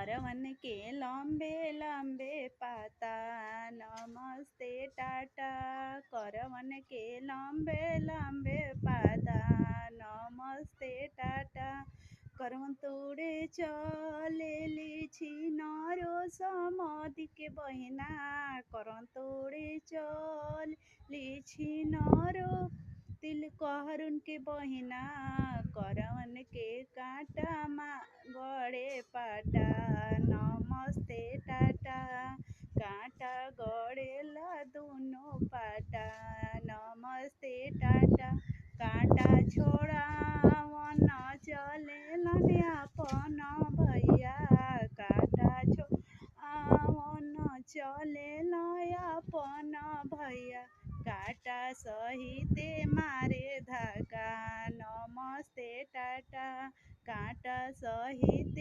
करवन के लंबे लंबे पाता। नमस्ते टाटा करवन के लंबे लंबे पाता। नमस्ते टाटा करवन तोड़े चलेली छिनारो समाधि के बहिना। करवन तोड़े चलेली छिनारो तिल कहरुन के बहिना। करवन के कांटा गड़े पाटा। नमस्ते टाटा कांटा गड़ेला दोनों पाटा। नमस्ते टाटा कांटा छोड़ावन चलेलन अपन भैया। कांटा छोड़ावन चलेलन अपन भैया। कांटा सहित मारे धक्का। नमस्ते टाटा कांटा सहित